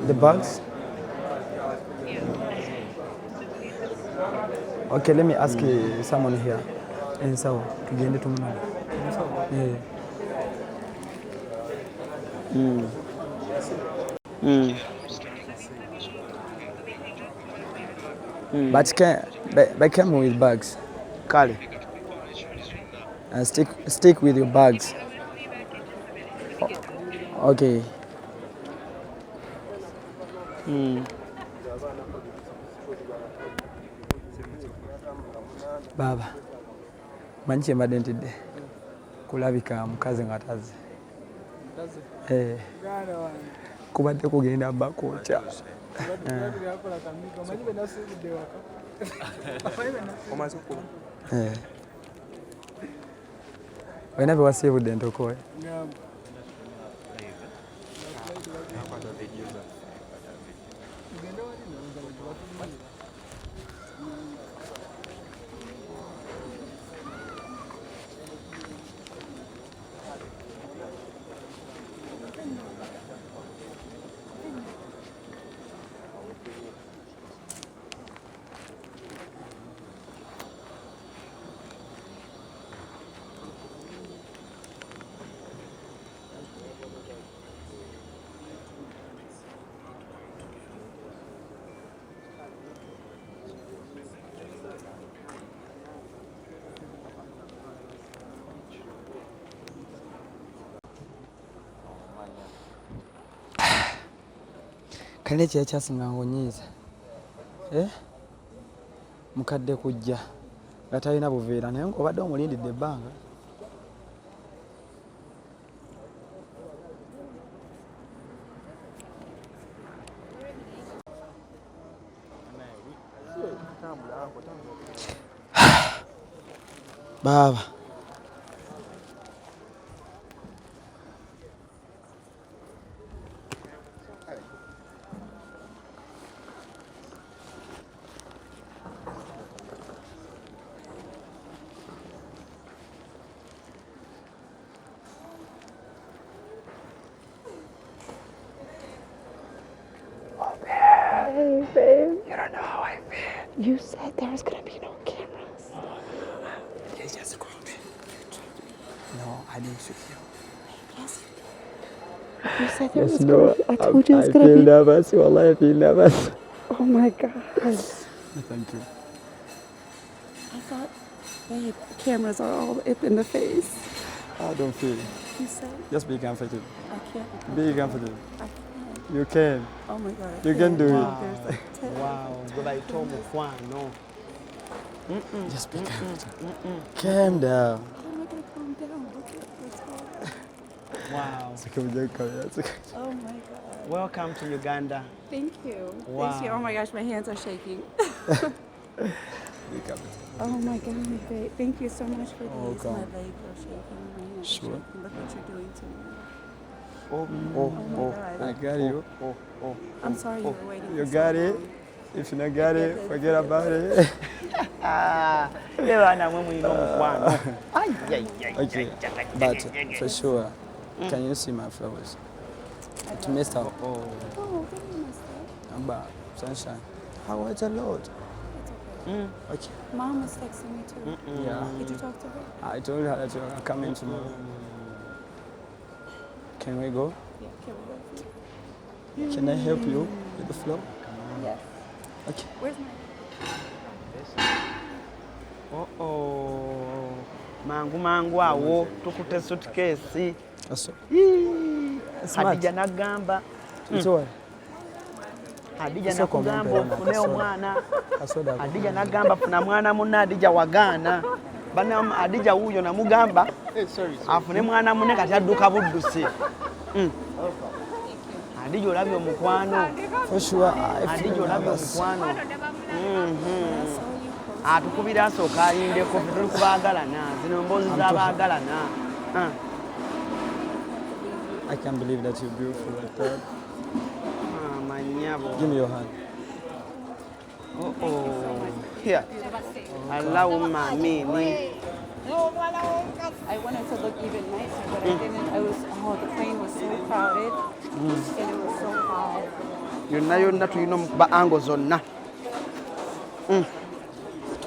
The bags? Okay, let me ask someone here. And so, tugende tumuna. Yeah. But they came with bags. Kale. And stick with your bags. Okay. Baba, manchi mbadde ntidde kulabika mukazi nga taze. Kubadde kugenda bakotya. Olina bye wasiibudde entoko? Kale kye kyasinga ngonyiiza. Mukadde kujja nga talina buveera naye ng'obadde omulindidde ebbanga. Baba. Hey, babe. You don't know how I feel. You said there was gonna be no cameras. It's just going to. No, I didn't shoot you. Yes. You said there was gonna be. I told you it was gonna be. I feel nervous. Wallah, I feel nervous. Oh my God. Thank you. I thought, babe, cameras are all up in the face. I don't feel. You said. Just be comfortable. I can't. Be comfortable. I can't. You can. Oh my God. You can do it. Wow. Goodbye, Tom. No. Just be comfortable. Calm down. How am I gonna calm down? Look at this. Wow. Oh my God. Welcome to Uganda. Thank you. Wow. Thank you. Oh my gosh, my hands are shaking. Be comfortable. Oh my God, babe. Thank you so much for Oh, these. God. My legs are shaking. My hands are Sure. shaking. Look what you're doing to me. Oh my God. I got you. I'm sorry you were waiting You for got so it. long. If you not got it, forget about it. Okay, but for sure, can you see my flowers? It messed up. Oh, what do you mess up? But sunshine. How was the Lord? It's okay. Okay. Mom was texting me too. Yeah. Did you talk to her? I told her that you're coming tomorrow. Can we go? Yeah, can we go? Can I help you with the flow? Yes. Okay. Where's my... Mangu awo tukute suitcase. That's Hadija nagamba. It's all right. Hadija nakugamba ofune omwana. Hadija nagamba funa mwana munne Hadija wagaana. Bana Hadija wuyo namugamba afune mwana munne kati adduka buddusi. Hadija olabye omukwano. For sure. Hadija olabye omukwano. Atukubira asooka alindeko ffe tuli kubaagalana. Zino mboozi z'abaagalana. I can't believe that you're beautiful like that. Manyabo. Give me your hand. Here. Allahumma amini. I wanted to look even nicer, but I didn't. The plane was so crowded, and it was so hot. yonna tulina ba angle zonna. It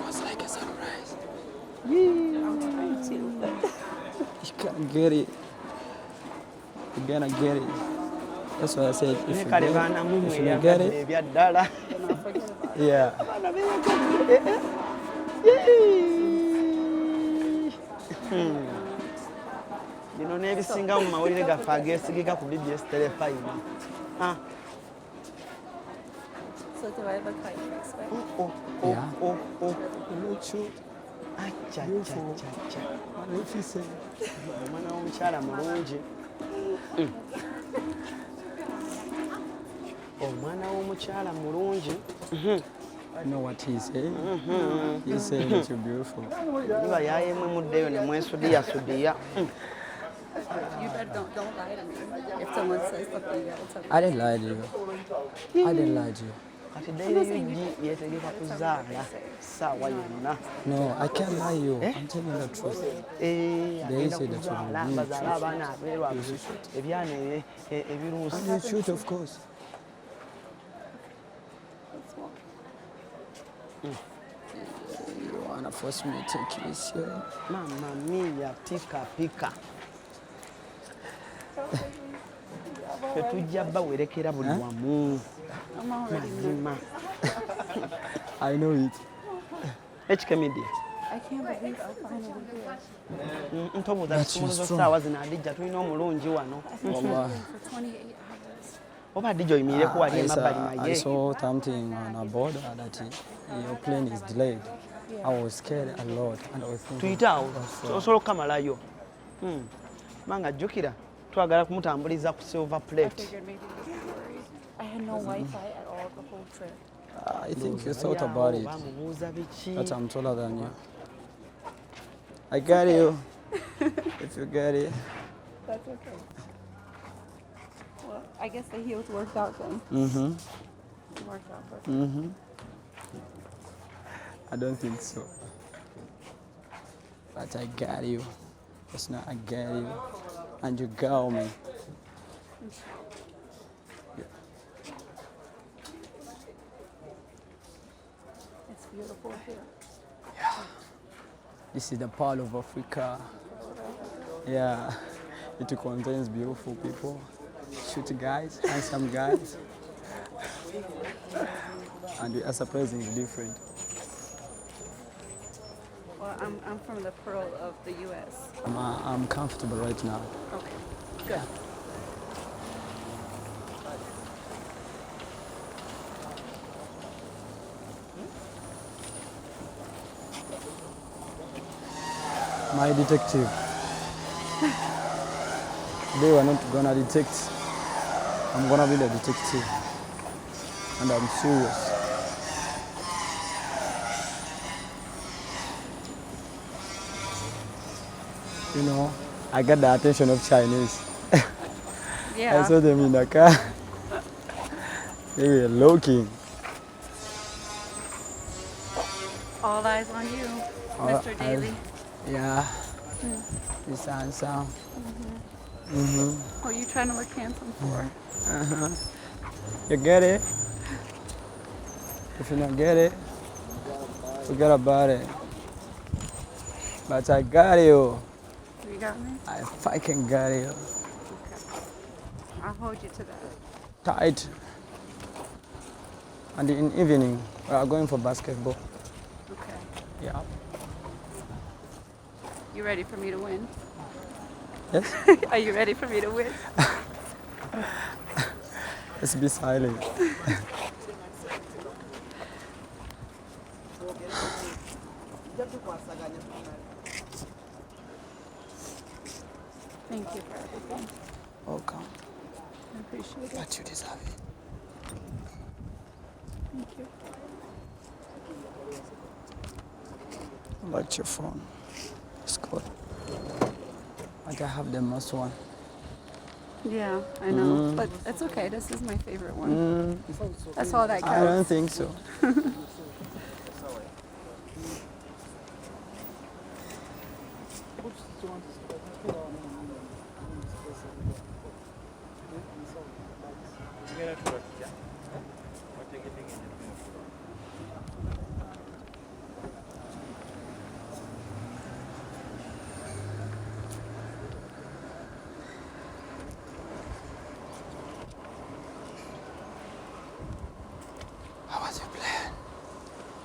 was like a surprise. You can't get it. You're gonna get it. That's what I said. If you get it, yeah. You know, never single Maori got Fagesigika could be just terrifying. So do I look like this way? Look cute. Magnificent. I know what he's saying. He's saying that you're beautiful. You better don't lie to me. If someone says something, you gotta tell me. I didn't lie to you. I didn't lie to you. No, I can't lie to you. I'm telling you the truth. They say that you're the truth, of course. You wanna force me to take you serious? Mamma mia, tika pika. I'm already moved. I know it. HK I can't believe I'm finally here. That's your strong. I've been traveling for 28 hours. I saw something on a border that your plane is delayed. I was scared a lot, and I was thinking. Manga jukira twagala kumutambuliza ku silver I plate. figured maybe you were worried. I had no Wi-Fi at all the whole trip. I think you thought about it. But I'm taller than you. I got you. If you get it. That's okay. Well, I guess the heels worked out then. Mm-hmm. It worked out perfect. Mm-hmm. I don't think so. But I got you. It's not I got you. And you got me. It's beautiful here. Yeah. This is the part of Africa. Yeah. It contains beautiful people, cute guys, handsome guys. And we are surprisingly different. Well, I'm from the pearl of the U.S. I'm comfortable right now. Okay, good. My detective. They were not gonna detect. I'm gonna be the detective. And I'm serious. You know, I got the attention of Chinese. Yeah. I saw them in the car. They were looking. All eyes on you, Mr. Daly. Yeah. This handsome. What are you trying to look handsome for? You get it? If you don't get it, forget about it. But I got you. You got me? I fucking got you. Okay. I'll hold you to that. Tight. And in evening, we are going for basketball. Okay. Yeah. You ready for me to win? Yes? Are you ready for me to win? Let's be silent. Thank you for everything. Welcome. I appreciate it. But you deserve it. Thank you. Like your phone. It's good. Like I have the most one. Yeah, I know. But it's okay. This is my favorite one. That's all that counts. I don't think so.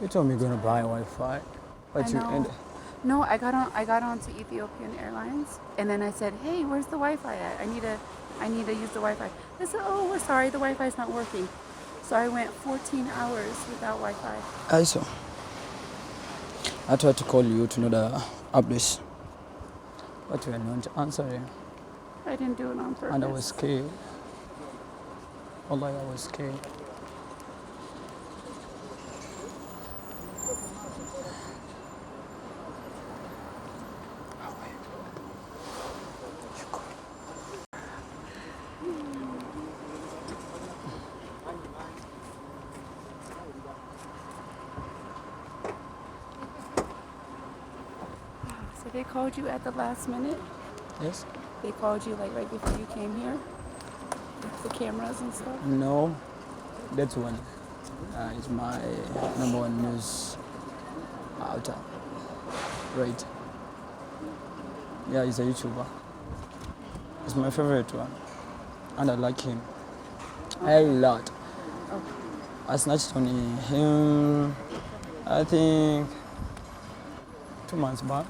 You told me you're gonna buy Wi-Fi, but I you know. end. No, I got on to Ethiopian Airlines, and then I said, "Hey, where's the Wi-Fi at? I need to use the Wi-Fi." They said, "Oh, we're sorry, the Wi-Fi is not working." So I went 14 hours without Wi-Fi. I saw. I tried to call you to know the updates, but you were not answering, I didn't do it on purpose. and I was scared. Wallahi, I was scared. So they called you at the last minute? Yes? They called you like right before you came here? The cameras and stuff? No, that's one. It's my number one news outlet. Right. Yeah, he's a YouTuber. He's my favorite one. And I like him a lot. Oh. I snatched on him, I think, 2 months back.